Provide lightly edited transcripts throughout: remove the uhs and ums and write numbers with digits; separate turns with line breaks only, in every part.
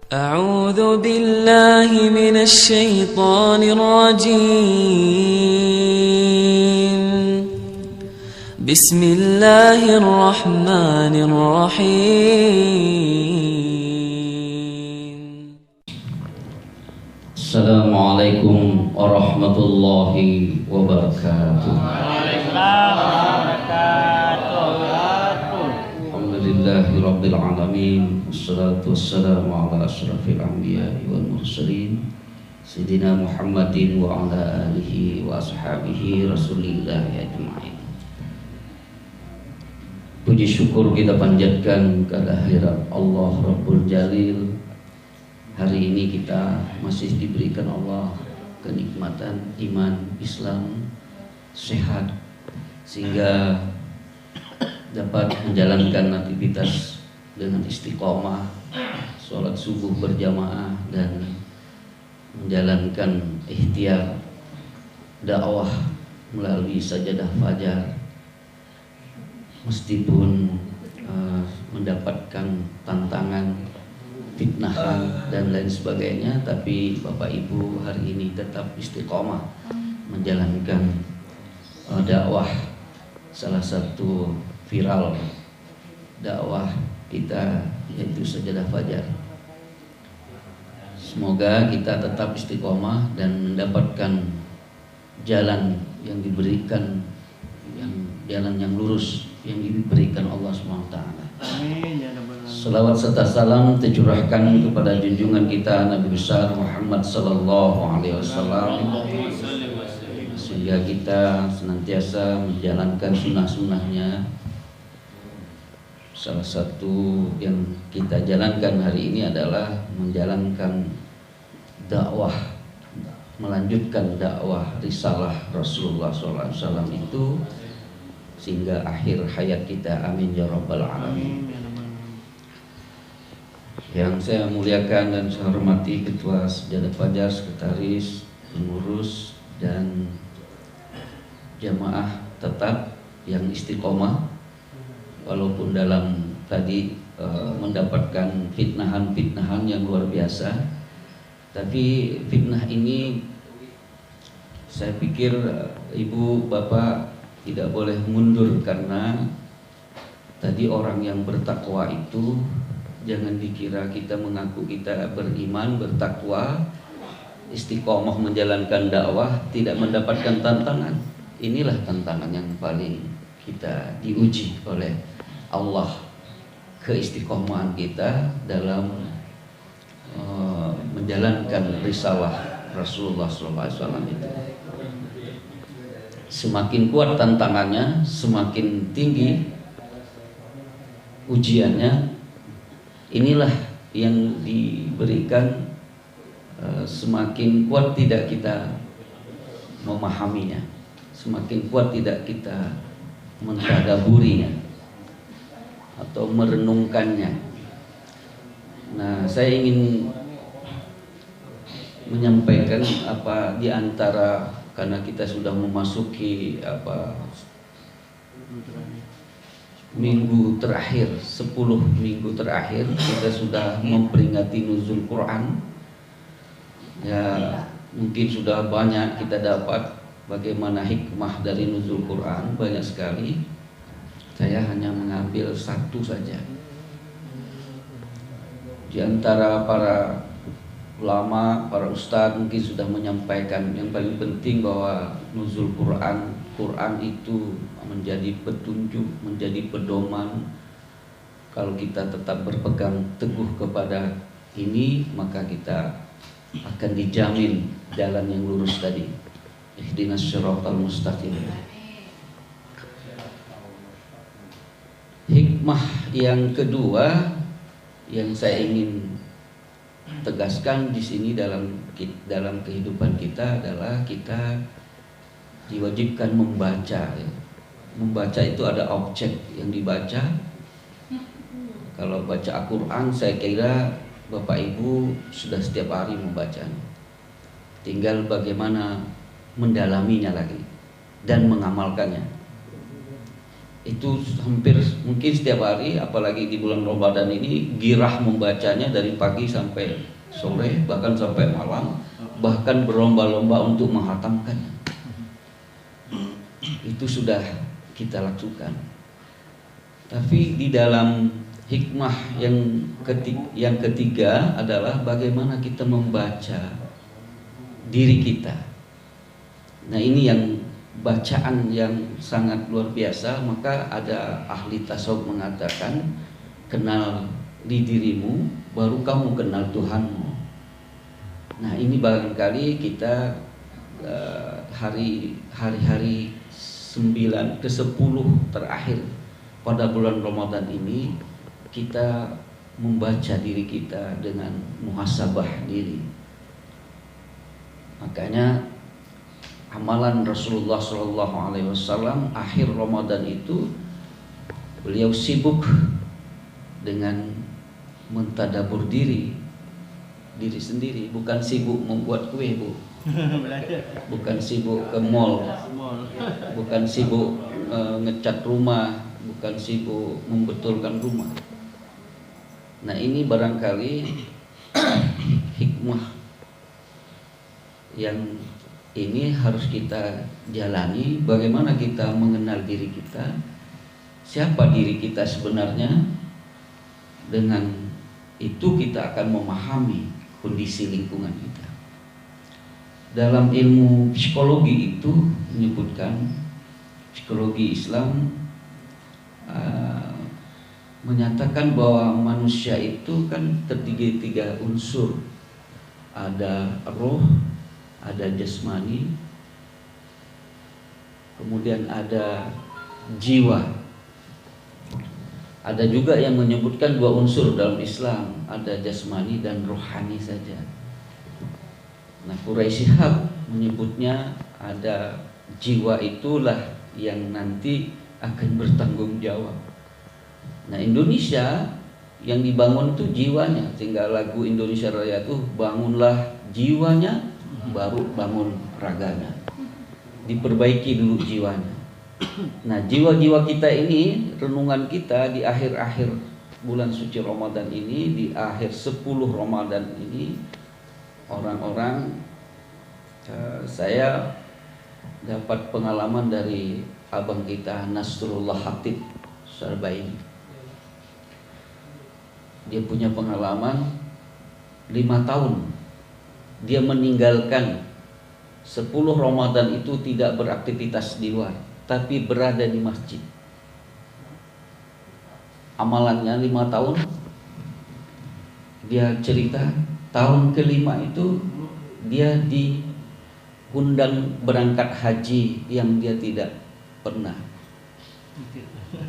أعوذ بالله من الشيطان الرجيم. بسم الله الرحمن الرحيم.
السلام عليكم ورحمة الله وبركاته. Alhamdulillahi Rabbil Alamin. Wassalatu wassalamu ala ashrafil anbiya'i wal mursalin Sayyidina Muhammadin wa ala alihi wa ashabihi rasulillahi ajma'in. Puji syukur kita panjatkan kehadirat Allah Rabbul Jalil. Hari ini kita masih diberikan Allah kenikmatan iman, Islam, sehat, sehingga dapat menjalankan aktivitas dengan istiqomah, sholat subuh berjamaah, dan menjalankan ikhtiar dakwah melalui sajadah fajar, meskipun mendapatkan tantangan, fitnahan dan lain sebagainya, tapi Bapak Ibu hari ini tetap istiqomah menjalankan dakwah. Salah satu viral dakwah kita yaitu sajadah fajar. Semoga kita tetap istiqomah dan mendapatkan jalan yang diberikan, jalan yang lurus yang diberikan Allah SWT. Salawat serta salam tercurahkan kepada junjungan kita Nabi besar Muhammad sallallahu alaihi wasallam, sehingga kita senantiasa menjalankan sunnah-sunnahnya. Salah satu yang kita jalankan hari ini adalah menjalankan dakwah, melanjutkan dakwah risalah Rasulullah SAW itu sehingga akhir hayat kita. Amin ya rabbal alamin. Yang saya muliakan dan saya hormati Ketua Sajadah Fajar, Sekretaris, Pengurus, dan jamaah tetap yang istiqomah, walaupun dalam tadi mendapatkan fitnahan yang luar biasa, tapi fitnah ini saya pikir ibu bapak tidak boleh mundur, karena tadi orang yang bertakwa itu jangan dikira kita mengaku kita beriman, bertakwa, istiqomah menjalankan dakwah tidak mendapatkan tantangan. Inilah tantangan yang paling kita diuji oleh Allah, keistiqomahan kita dalam menjalankan risalah Rasulullah SAW itu. Semakin kuat tantangannya, semakin tinggi ujiannya. Inilah yang diberikan, semakin kuat tidak kita memahaminya, semakin kuat tidak kita mentadaburinya atau merenungkannya. Nah, saya ingin menyampaikan apa di antara, karena kita sudah memasuki minggu terakhir, 10 minggu terakhir kita sudah memperingati nuzul Quran. Ya, mungkin sudah banyak kita dapat bagaimana hikmah dari nuzul Quran, banyak sekali. Saya hanya mengambil satu saja. Di antara para ulama, para ustadz mungkin sudah menyampaikan yang paling penting bahwa nuzul Quran itu menjadi petunjuk, menjadi pedoman. Kalau kita tetap berpegang teguh kepada ini, maka kita akan dijamin jalan yang lurus tadi. Ihdinas siratal mustaqim. Hikmah yang kedua yang saya ingin tegaskan di sini dalam kehidupan kita adalah kita diwajibkan membaca. Membaca itu ada objek yang dibaca. Kalau baca Al-Quran, saya kira Bapak Ibu sudah setiap hari membacanya. Tinggal bagaimana mendalaminya lagi dan mengamalkannya. itu hampir mungkin setiap hari, apalagi di bulan Ramadan ini girah membacanya dari pagi sampai sore, bahkan sampai malam, bahkan berlomba-lomba untuk menghatamkannya. Itu sudah kita lakukan. Tapi di dalam hikmah yang ketiga adalah bagaimana kita membaca diri kita. Nah, ini yang bacaan yang sangat luar biasa. Maka ada ahli tasawuf mengatakan, kenal di dirimu baru kamu kenal Tuhanmu. Nah, ini barangkali kita hari-hari 9 ke 10 terakhir pada bulan Ramadan ini, kita membaca diri kita dengan muhasabah diri. Makanya amalan Rasulullah SAW akhir Ramadan itu beliau sibuk dengan mentadabur diri sendiri, bukan sibuk membuat kue, Bu. Bukan sibuk ke mall, bukan sibuk ngecat rumah, bukan sibuk membetulkan rumah. Nah, ini barangkali hikmah yang ini harus kita jalani. Bagaimana kita mengenal diri kita, siapa diri kita sebenarnya. Dengan itu kita akan memahami kondisi lingkungan kita. Dalam ilmu psikologi itu menyebutkan, psikologi Islam menyatakan bahwa manusia itu kan terdiri tiga unsur. Ada roh, ada jasmani, kemudian ada jiwa. Ada juga yang menyebutkan dua unsur dalam Islam, ada jasmani dan rohani saja. Nah, Quraisy Shihab menyebutnya ada jiwa itulah yang nanti akan bertanggung jawab. Nah, Indonesia yang dibangun itu jiwanya, sehingga lagu Indonesia Raya itu bangunlah jiwanya, baru bangun raganya. Diperbaiki dulu jiwanya. Nah, jiwa-jiwa kita ini, renungan kita di akhir-akhir bulan suci Ramadan ini, di akhir 10 Ramadan ini, orang-orang, saya dapat pengalaman dari abang kita Nasrullah Hatib Sarbaini. Dia punya pengalaman 5 tahun. Dia meninggalkan 10 Ramadan itu tidak beraktivitas di luar, tapi berada di masjid. Amalannya 5 tahun. Dia cerita tahun kelima itu dia diundang berangkat haji yang dia tidak pernah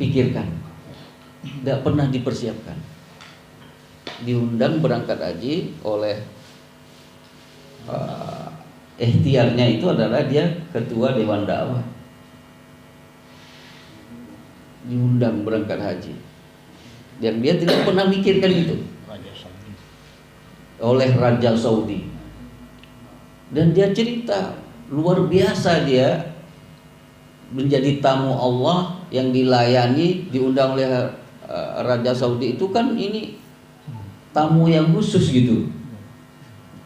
pikirkan, tidak pernah dipersiapkan. Diundang berangkat haji oleh ikhtiarnya itu adalah dia ketua Dewan Dakwah. Diundang berangkat haji, dan dia tidak pernah mikirkan itu, oleh Raja Saudi. Dan dia cerita luar biasa, dia menjadi tamu Allah yang dilayani, diundang oleh Raja Saudi. Itu kan ini tamu yang khusus gitu.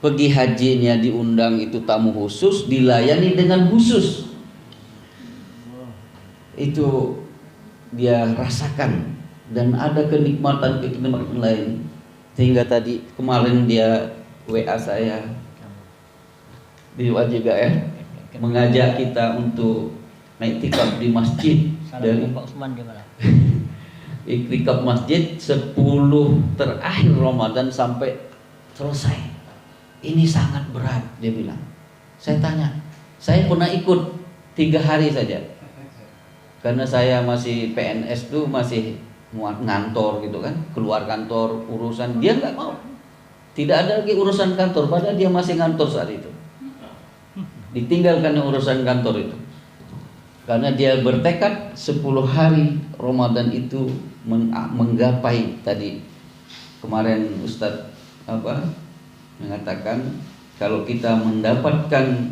Pergi hajinya diundang, itu tamu khusus, dilayani dengan khusus. Itu dia rasakan, dan ada kenikmatan lain. Sehingga tadi kemarin dia WA saya, di WA juga ya, mengajak kita untuk iktikaf di masjid. Dari iktikaf masjid 10 terakhir Ramadan sampai selesai. Ini sangat berat, dia bilang. Saya tanya, saya pernah ikut 3 hari saja, karena saya masih PNS tuh, masih ngantor gitu kan, keluar kantor urusan. Dia nggak mau, tidak ada lagi urusan kantor, padahal dia masih ngantor saat itu. Ditinggalkan urusan kantor itu, karena dia bertekad 10 hari Ramadan itu menggapai tadi. Kemarin Ustadz mengatakan, kalau kita mendapatkan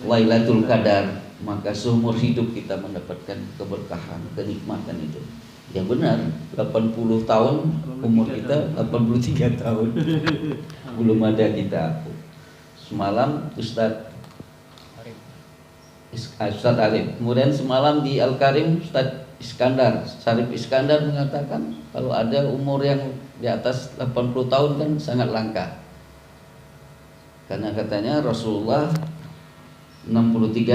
Lailatul Qadar maka seumur hidup kita mendapatkan keberkahan, kenikmatan itu. Ya benar, 80 tahun umur kita, 83 tahun belum ada kita. Semalam Ustadz Arif, kemudian semalam di Al-Karim Ustadz Iskandar, Sarif Iskandar mengatakan kalau ada umur yang di atas 80 tahun kan sangat langka. Karena katanya Rasulullah 63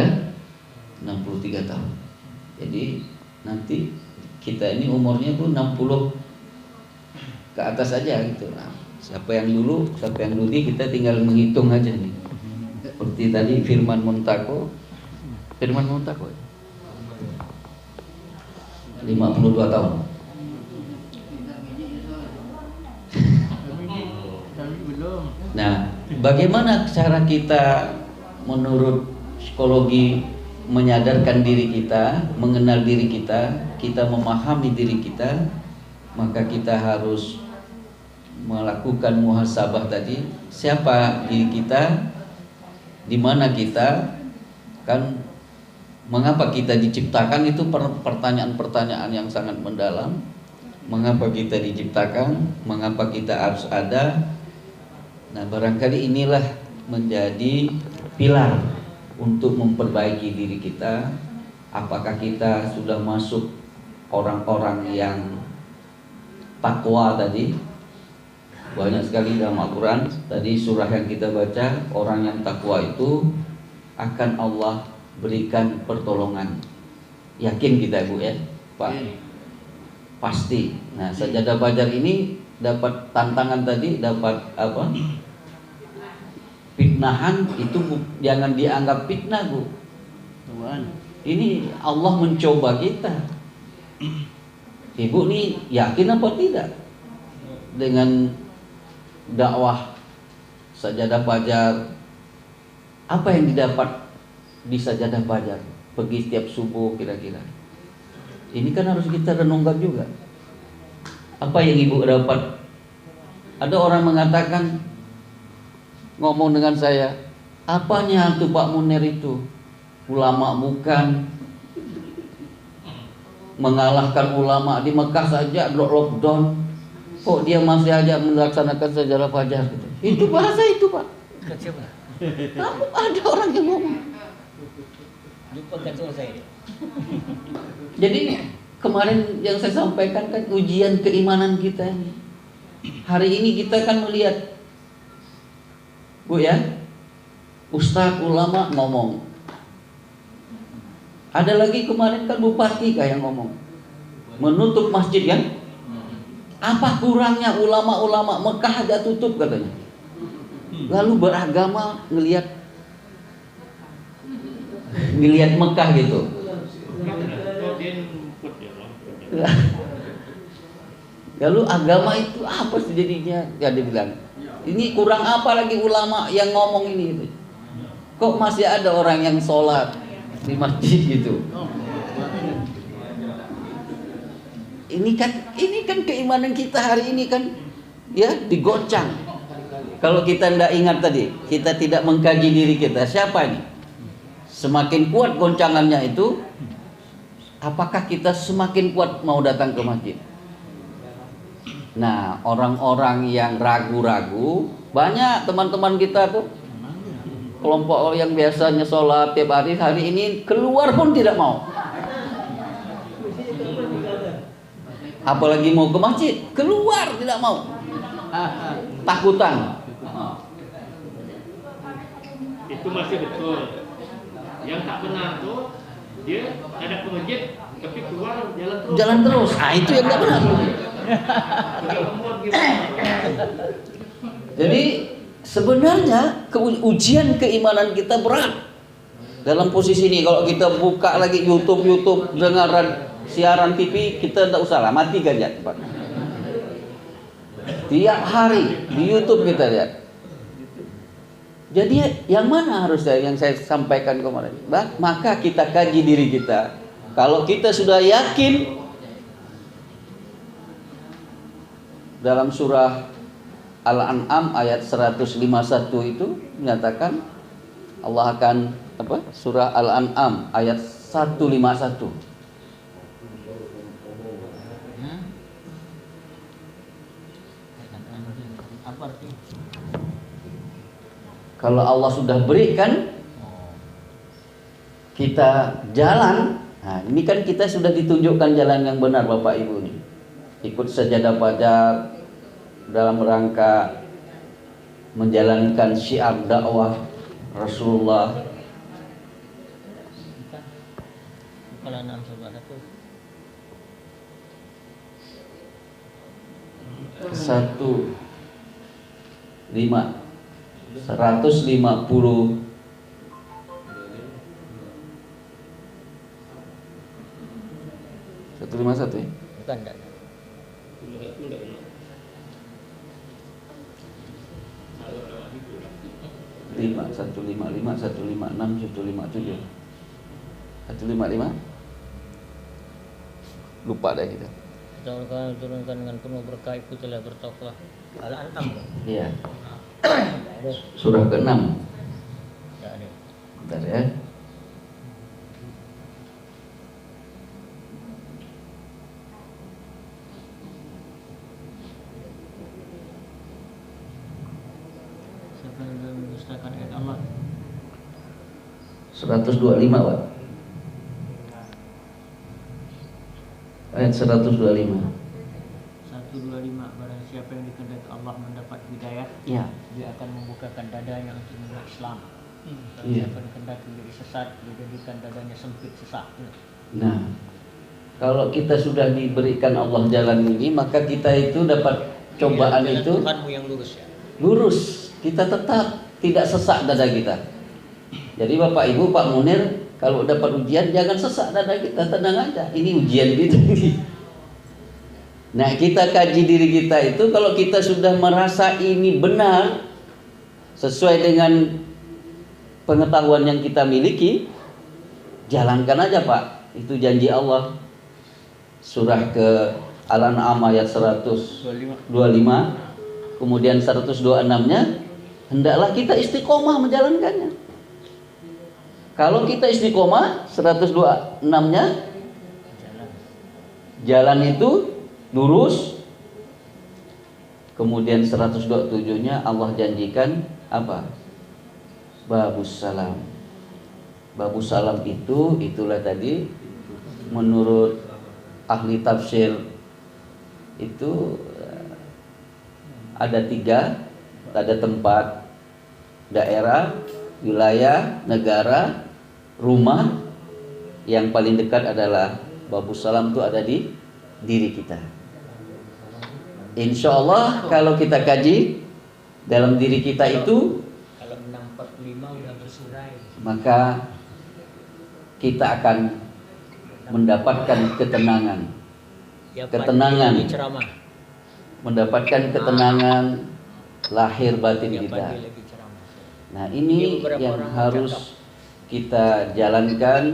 tahun. Jadi nanti kita ini umurnya tuh 60 ke atas aja gitu. Nah, siapa yang dulu, siapa yang dulu, kita tinggal menghitung aja nih. Seperti tadi Firman Montako 52 tahun. Nah, bagaimana cara kita menurut psikologi menyadarkan diri kita, mengenal diri kita, kita memahami diri kita, maka kita harus melakukan muhasabah tadi. Siapa diri kita, di mana kita, kan mengapa kita diciptakan, itu pertanyaan-pertanyaan yang sangat mendalam. Mengapa kita diciptakan, mengapa kita harus ada. Nah, barangkali inilah menjadi pilar untuk memperbaiki diri kita. Apakah kita sudah masuk orang-orang yang takwa tadi? Banyak sekali dalam Al-Quran, tadi surah yang kita baca, orang yang takwa itu akan Allah berikan pertolongan. Yakin kita Bu ya Pak? Pasti. Nah, sajadah fajar ini dapat tantangan tadi, dapat apa? Fitnahan itu jangan dianggap fitnah Bu. Ini Allah mencoba kita. Ibu nih yakin apa tidak dengan dakwah sajadah fajar? Apa yang didapat di sajadah fajar? Pergi setiap subuh kira-kira. Ini kan harus kita renungkan juga. Apa yang ibu dapat? Ada orang mengatakan, ngomong dengan saya, apanya tuh Pak Munir itu? Ulama bukan, mengalahkan ulama di Mekah saja lockdown, kok dia masih aja melaksanakan sajadah fajar gitu. Itu bahasa itu Pak. Kamu ada orang yang ngomong. Jadi kemarin yang saya sampaikan kan ujian keimanan kita ini. Hari ini kita kan melihat Bu ya, ustaz ulama ngomong. Ada lagi kemarin kan bupati kayak ngomong, menutup masjid kan? Apa kurangnya ulama-ulama Mekah aja tutup katanya. Lalu beragama ngelihat Mekah gitu. Lalu agama itu apa sih jadinya? Ya dia bilang, ini kurang apa lagi ulama yang ngomong ini gitu. Kok masih ada orang yang sholat di masjid gitu. Ini kan keimanan kita hari ini kan ya digoncang. Kalau kita tidak ingat tadi, kita tidak mengkaji diri kita, siapa ini? Semakin kuat goncangannya itu, apakah kita semakin kuat mau datang ke masjid? Nah, orang-orang yang ragu-ragu, banyak teman-teman kita tuh, kelompok yang biasanya sholat tiap hari ini keluar pun tidak mau. Apalagi mau ke masjid, keluar tidak mau. Takutan.
Itu masih betul. Yang tak benar tuh dia ada ke masjid tapi keluar jalan terus.
Jalan terus. Ah, itu yang tak benar. Jadi sebenarnya ujian keimanan kita berat. Dalam posisi ini kalau kita buka lagi YouTube dengaran siaran TV, kita tidak usah lah, mati gajah Pak. Tiap hari di YouTube kita lihat. Jadi yang mana harusnya yang saya sampaikan kemarin? Maka kita kaji diri kita. Kalau kita sudah yakin, dalam surah Al-An'am ayat 151 itu menyatakan Allah akan apa? Surah Al-An'am ayat 151.
Apa artinya?
Kalau Allah sudah berikan kita jalan, nah ini kan kita sudah ditunjukkan jalan yang benar Bapak Ibu nih. Ikut sajadah fajar dalam rangka menjalankan syiar dakwah Rasulullah.
Kalau 6
150 151 ya?
Bukan, enggak.
Lima, 155, 156, 157, 155. Lupa deh kita.
Kita akan turunkan dengan penuh berkah, ikutilah bertakwa. Al-An'am.
Iya. Surah ke-6.
Ya, ada.
Bentar ya.
Siapa yang mendustakan ayat Allah?
125, Pak. Ayat 125.
125. Barang siapa yang dikehendaki Allah mendapat hidayah,
Ya.
dia akan membukakan dadanya untuk menerima Islam. Barang
Iya.
siapa yang dikehendaki menjadi sesat, dia jadikan dadanya sempit sesat.
Nah, kalau kita sudah diberikan Allah jalan ini, maka kita itu dapat cobaan
Jalan
itu
Tuhanmu yang lurus ya.
lurus. Kita tetap tidak sesak dada kita. Jadi Bapak Ibu, Pak Munir, kalau dapat ujian jangan sesak dada kita, tenang aja. Ini ujian gitu. Nah, kita kaji diri kita itu, kalau kita sudah merasa ini benar sesuai dengan pengetahuan yang kita miliki, jalankan aja Pak. Itu janji Allah. Surah ke Al-An'am ayat 125, kemudian 126-nya, hendaklah kita istiqomah menjalankannya. Kalau kita istiqomah, 126-nya, jalan itu lurus. Kemudian 127-nya Allah janjikan apa? Babus salam. Babus salam itu, itulah tadi menurut ahli tafsir itu ada 3, ada tempat, daerah, wilayah, negara, rumah. Yang paling dekat adalah Babus salam itu ada di diri kita. Insya Allah kalau kita kaji dalam diri kita itu,
Kalau 645 udah bersurai.
maka kita akan mendapatkan ketenangan.
Ya,
Ketenangan.
pagi lagi ceramah.
Mendapatkan ketenangan lahir batin
Ya,
kita.
pagi lagi ceramah.
Nah,
Ini
ini
beberapa
yang
orang
harus
cakap.
kita jalankan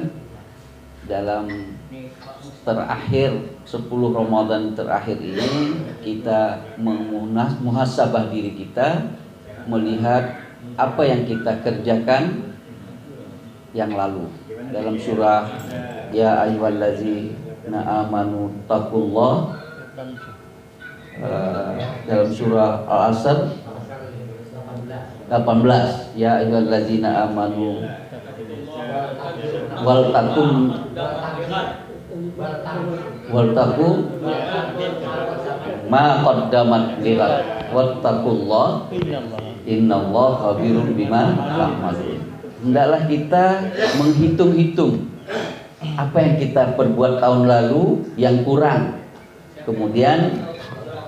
dalam
Nih,
terakhir 10 Ramadan terakhir ini. Kita muhasabah diri kita, melihat apa yang kita kerjakan yang lalu. Dalam surah Ya ayyuhallazina amanu taqullah, dalam surah Al-Asr 18, Ya ayyuhallazina amanu wal takum ma qaddamat lihat wattaqullah innallaha khabirum bima ta'malun. Hendaklah kita menghitung-hitung apa yang kita perbuat tahun lalu yang kurang, kemudian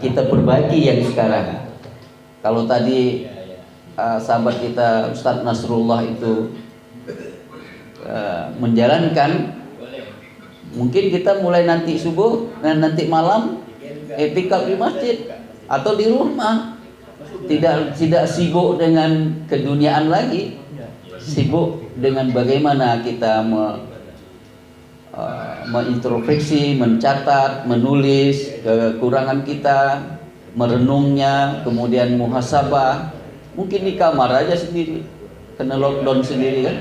kita perbaiki yang sekarang. Kalau tadi sahabat kita Ustadz Nasrullah itu menjalankan, mungkin kita mulai nanti subuh dan nanti malam etikaf di masjid atau di rumah, tidak sibuk dengan keduniaan lagi, sibuk dengan bagaimana kita mengintrospeksi, mencatat, menulis kekurangan kita, merenungnya, kemudian muhasabah. Mungkin di kamar aja sendiri, kena lockdown sendiri kan.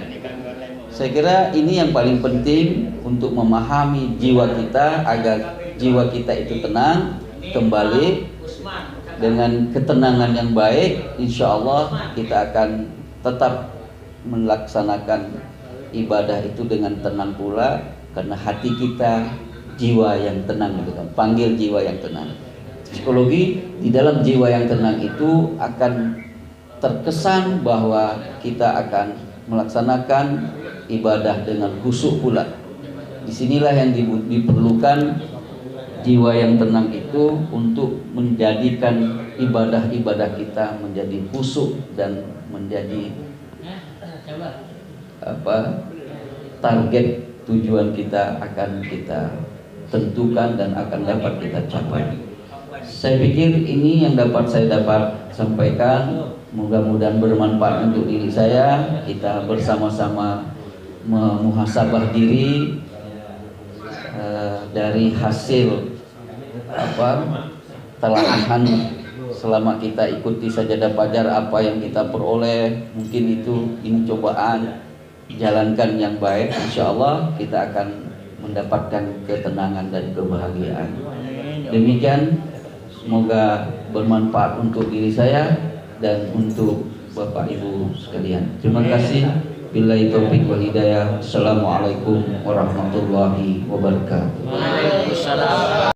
Saya kira ini yang paling penting untuk memahami jiwa kita agar jiwa kita itu tenang kembali. Dengan ketenangan yang baik, insya Allah kita akan tetap melaksanakan ibadah itu dengan tenang pula, karena hati kita jiwa yang tenang gitu kan. Panggil jiwa yang tenang. Psikologi di dalam jiwa yang tenang itu akan terkesan bahwa kita akan melaksanakan ibadah dengan khusyuk pula. Disinilah yang diperlukan jiwa yang tenang itu untuk menjadikan ibadah-ibadah kita menjadi khusyuk dan menjadi target tujuan kita akan kita tentukan dan akan dapat kita capai. Saya pikir ini yang dapat saya sampaikan. Mudah-mudahan bermanfaat untuk diri saya. Kita bersama-sama memuhasabah diri dari hasil telahan selama kita ikuti sajadah fajar, apa yang kita peroleh, mungkin ini cobaan, jalankan yang baik, insya Allah kita akan mendapatkan ketenangan dan kebahagiaan. Demikian, semoga bermanfaat untuk diri saya dan untuk Bapak Ibu sekalian. Terima kasih. Billahi taufiq wal hidayah. Assalamualaikum warahmatullahi wabarakatuh.
Waalaikumsalam.